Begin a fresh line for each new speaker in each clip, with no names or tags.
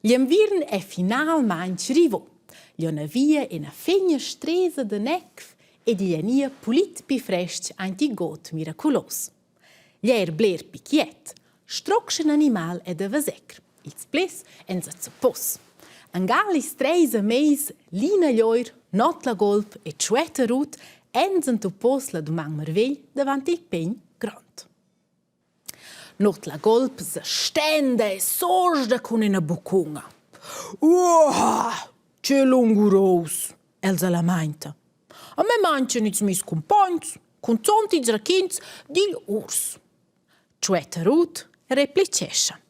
L'invierno è finalmente arrivato. Liona via una fegna stresa de necf e di liania pulit pi fresc anti got miraculos. Lier bler picchiet, struction animal e de vasecr. Ils ples en za pos. Angalis 3 meis, lina lioir, not la golp e chueta rut, enzen tu pos la dumang mervegl davant il pegn grand. Not la golp se stende e sorgda con una bucunga. Che lunguros, elsa la mainta. A me manchen ils mis compagns, con zonti zrachins dil urs. Chueta rut replicescha.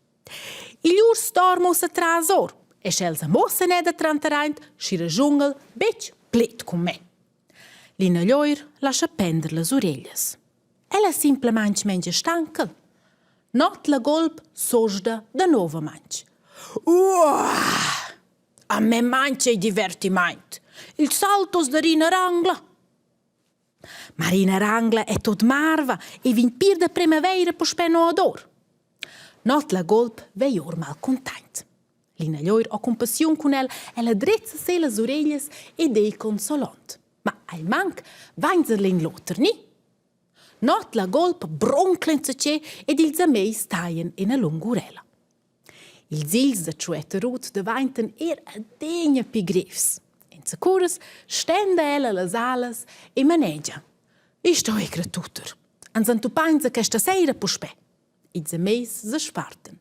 Il urs dormos a trasor, e elsa mossa neda trantaraint, schira jungel, bec plet con me. Lina lioir lascia pender las orelhas. Ella simplemente mengia stankel. Not la golp sosda da nova manch. A me mangia i divertiment. Il saltos da Rina Rangla. Marina Rangla è tot marva e vin pir da primavera po speno ador. Not la golp veior mal content. Lina lioir ha compassion con ella drezza se las orelhas e dei consolant. Ma al manc vainzerlin loter ni. Not la golp bronclenza ce ed ils ameis taien in a lungurella. Ils ils da chueta rut davanten a degna pigrefs. In securas stende ella las alas e manegia. Isto è gratuter. Anzan tu painza che sta seira puspe. Ils ameis se sparten.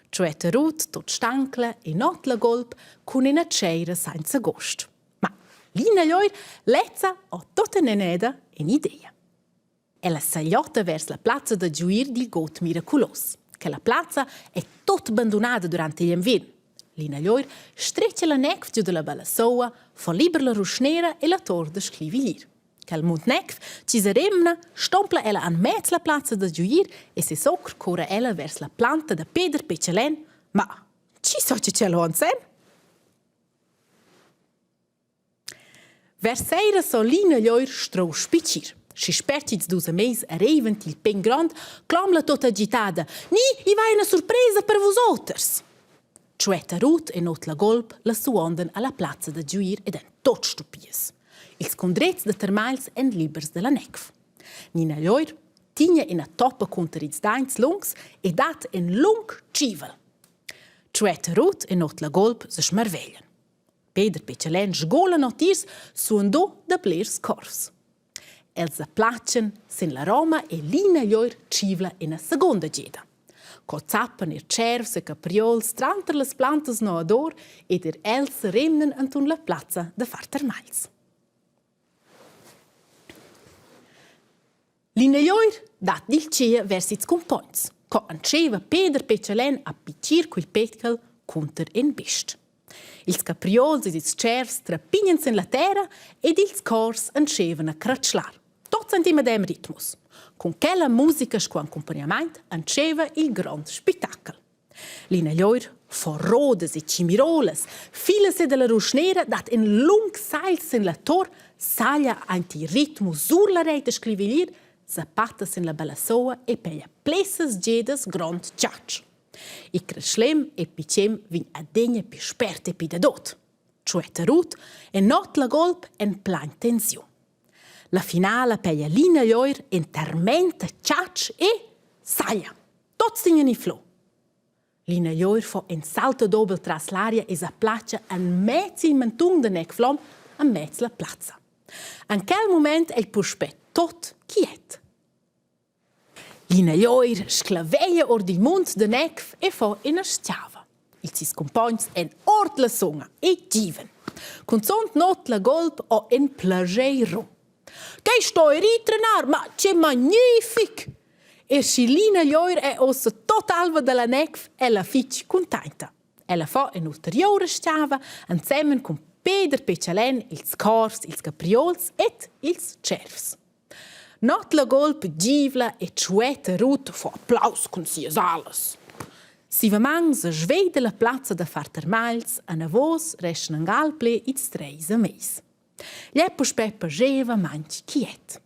Chueta rut tot stankla e not la golp cun ina ceira senza gost. Ma lina lioir lezza o tota neneda in idea. Ella sagliotta vers la plazza da giuir dil got miraculos, che la plazza è tot abbandonata durante l'inverno. Lina lioir streccia la necf giù della balassoa, fa liber la rusnera e la tor da sclivilir. Che al mont necf ci si remna, stompla ella an mezz la plazza da giuir e se socr cora ella vers la planta da Peder Pecelen, ma ci so ce lo ansen? Vers seira so Lina lioir strau spicir. Si spertiz dus meis arrivent il pen grand, clamla tot agitada. Ni, i vai una sorpresa per vosoters. Chueta rut e not la golp la suondan alla plazza da giuir ed en tot stupies. Ils condrets de termals en libers de la necf. Nina lioir tigna in a toppa conter ils dains lungs e dat en lung civel. Chueta rut e not la golp se smarveglian. Peder Pecelen sgola notirs suondo da blers cors. Els applacen sin la Roma e Lina lioir civla in a seconda geda. Co zappan cervs e capriols tranter las plantas no ador ed els remnen antun la plazza da far termals. Lina lioir dat dil cia vers its compagns, co anceva Peder Pecelen a piccir quil petkel cunter en bist. Ils capriols ed ils cervs trapignan sin la terra ed ils cors ancevan a cratschlar. Tot sentima dem ritmus. Con quella musica sco accompagnament anceva il grand spettacol. Lina lioir fa rodes e cimirolas, filase della rusnera dat in lung sails in la tor, saglia anti ritmo sur la rete scrivilir, zapatas in la balassoa e peglia plessas gedas grand ciacc. I creslem e picem vin a degna pi sperte pi da dot. Chueta rut e not la golp en plan tensiun. La finala peglia Lina lioir en termenta ciacc e saglia. Tots tingan in flo. Lina lioir fa en salto dobel tras l'aria e s'applaccia an mezz il mantung de nec flom a mezz la plazza. An quel moment el puspet tot quiet. Lina lioir sclaveia or di mund de nec e fa en a stiava. Il sis compagns en ort la songa e given. Con sont not la golp o en plageiro. Che sto ritrenar, ma c'è magnific! E si Lina lioir è ossa tot alva della necf e la fitch contenta. Ella fa en ulteriore stiava insieme con Peder Pecelen, ils cors, ils capriols et ils cervs. Not la golp givla e chueta rut fa applaus con sias alas. Si va mang se svede la plazza da far termals, a navos restan galple its 3 meis. Gliepus Peppa geva manch quiet.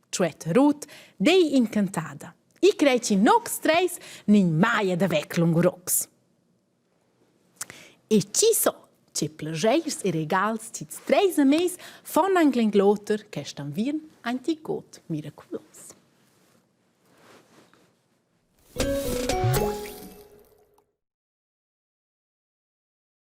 Chueta rut, dei incantada. I creci nox 3 nin maia da vec lungurox. E ci so, c'è plageirs e regals cits 3 mesi von Anglengloter che stan vien antigot miraculos.